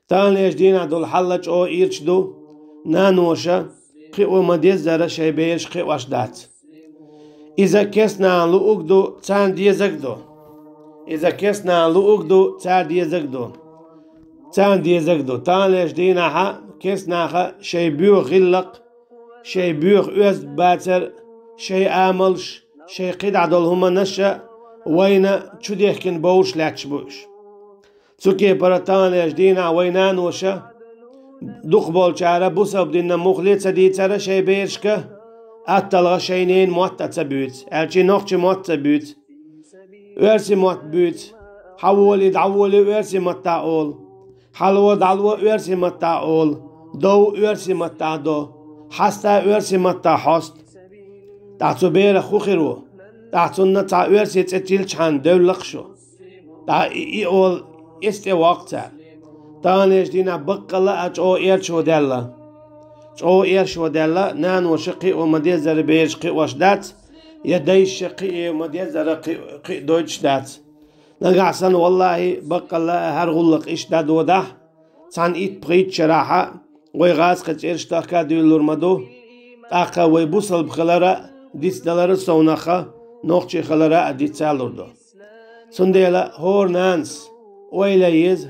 تان ليش دينا دول حلج أو إيرش دو نانوشا قي ومديز زرا شي بيرش قي واشدات إذا كسنا لوك دو تان ديزك دو إذا كسنا لوك دو تان ديزك دو تان ديزك دو تان ليش دينا ها كسنا ها شي بيو غلق شي بيو أوز باتر شي آملش شي قيد عدل هما نشا وين شو ديحكن بوش لاتش بوش سوكي برتان ليش دينا وينان وشا دقبول شعره بوسب دينا مخليت سديد سرا شي بيرشكه أتلغى شينين موت تبيت ألشي نقش موت تبيت ورسي موت بيت حولي دعولي ورسي متاول حلوة دعوة ورسي متاول دو ورسي متادو حستا ورسي متا حست تحتو بير خوخيرو تحتو نتا ورسي تتيل شان دولقشو تا اول استي وقتا تانيش دينا بقلا أجو إيرشو ديلا او ايش ودلا نان وشقي ومديز زر بيش قي وشدات يديش شقي ومديز زر قي دوتش دات نقعسن والله بقى لا هرغلق ايش داد وده سان ايت بريت شراحة ويغاز قد ارشتاكا ديولور مدو اقا ويبوصل بخلارا ديس دلار سوناخا نوخشي خلارا ديت سالوردو سنديلا هور نانس ويلا يز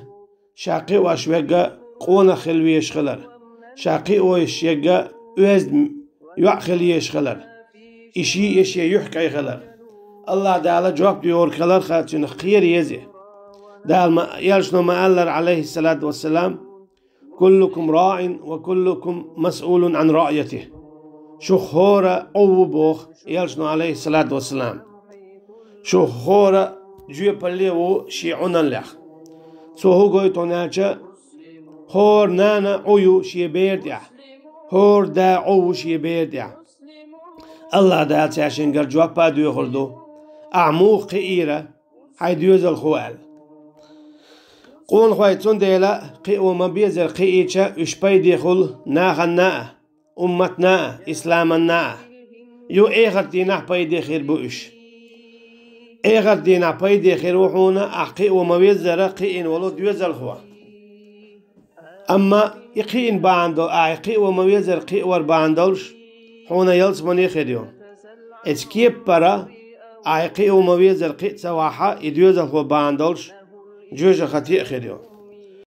شاقي واشوغا قونا خلويش خلار شاقي ويش يجا وزد يعخل يشخلر إشي يشي يحكي خلر الله تعالى جواب ديور خلر خاتون خير يزي دال ما يلشنو ما قال عليه الصلاة والسلام كلكم راع وكلكم مسؤول عن رعيته شو خورة أو بوخ يلشنو عليه الصلاة والسلام شو خورة جوي بليو شيعونا لخ سو هو قوي توناچا هور نانا عيو شي بيردع هور دا عو شي بيردع الله دا تاشن قر جوابا دو يخلدو أعمو قئيرة حي ديوز الخوال قون خوايتون ديلا قئو مبيزر قئيشا اشباي ديخل ناغنا أمتنا إسلامنا يو إيغر دينا باي ديخير بوش إيغر دينا باي ديخير وحونا أقئو مبيزر قئين ولو ديوز الخوال أما يقين باندو أعقي ومويزر قيور باندولش حونا يلس مني خيريون اتكيب برا أعقي ومويزر قيت سواحا يديوزر خو باندولش جوجة خطيء خيريون